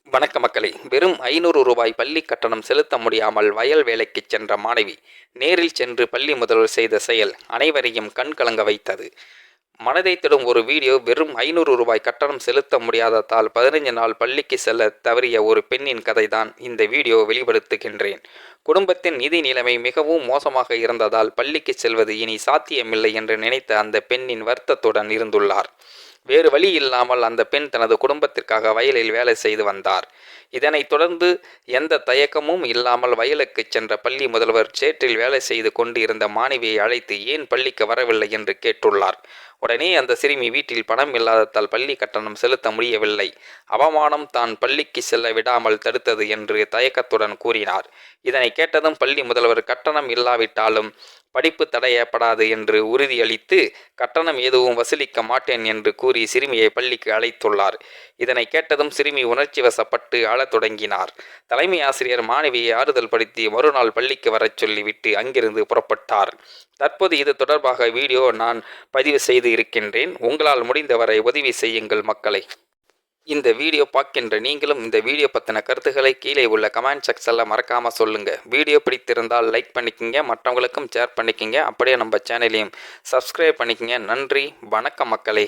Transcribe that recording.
வணக்க மக்களே! வெறும் ரூ. 500 பள்ளி கட்டணம் செலுத்த முடியாமல் வயல் வேலைக்கு சென்ற மாணவி, நேரில் சென்று பள்ளி முதல்வர் செய்த செயல் அனைவரையும் கண்கலங்க வைத்தது. மனதை தொடும் ஒரு வீடியோ. வெறும் ரூ. 500 கட்டணம் செலுத்த முடியாததால் 15 நாள் பள்ளிக்கு செல்ல தவறிய ஒரு பெண்ணின் கதைதான் இந்த வீடியோ வெளிப்படுத்துகின்றேன். குடும்பத்தின் நிதி நிலைமை மிகவும் மோசமாக இருந்ததால் பள்ளிக்கு செல்வது இனி சாத்தியமில்லை என்று நினைத்த அந்த பெண்ணின் வருத்தத்துடன் இருந்துள்ளார். வேறு வழி இல்லாமல் அந்த பெண் தனது குடும்பத்திற்காக வயலில் வேலை செய்து வந்தார். இதனைத் தொடர்ந்து எந்த தயக்கமும் இல்லாமல் வயலுக்கு சென்ற பள்ளி முதல்வர் சேற்றில் வேலை செய்து கொண்டு இருந்த மாணவியை அழைத்து ஏன் பள்ளிக்கு வரவில்லை என்று கேட்டுள்ளார். உடனே அந்த சிறுமி வீட்டில் பணம் இல்லாததால் பள்ளி கட்டணம் செலுத்த முடியவில்லை, அவமானம் தான் பள்ளிக்கு செல்ல விடாமல் தடுத்தது என்று தயக்கத்துடன் கூறினார். இதனை கேட்டதும் பள்ளி முதல்வர் கட்டணம் இல்லாவிட்டாலும் படிப்பு தடையப்படாது என்று உறுதியளித்து கட்டணம் எதுவும் வசூலிக்க மாட்டேன் என்று கூறி சிறுமியை பள்ளிக்கு அழைத்துள்ளார். இதனை கேட்டதும் சிறுமி உணர்ச்சி வசப்பட்டு அழத் தொடங்கினார். தலைமை ஆசிரியர் மாணவியை ஆறுதல் படுத்தி மறுநாள் பள்ளிக்கு வரச் சொல்லிவிட்டு அங்கிருந்து புறப்பட்டார். தற்போது இது தொடர்பாக வீடியோ நான் பதிவு செய்து இருக்கின்றேன். உங்களால் முடிந்தவரை உதவி செய்யுங்கள் மக்களை. இந்த வீடியோ பார்க்கின்ற நீங்களும் இந்த வீடியோ பற்றின கருத்துக்களை கீழே உள்ள கமெண்ட் செக்ஷனில் மறக்காமல் சொல்லுங்கள். வீடியோ பிடித்திருந்தால் லைக் பண்ணிக்கோங்க, மற்றவங்களுக்கும் ஷேர் பண்ணிக்கோங்க. அப்படியே நம்ம சேனலையும் சப்ஸ்கிரைப் பண்ணிக்கோங்க. நன்றி, வணக்கம் மக்களே.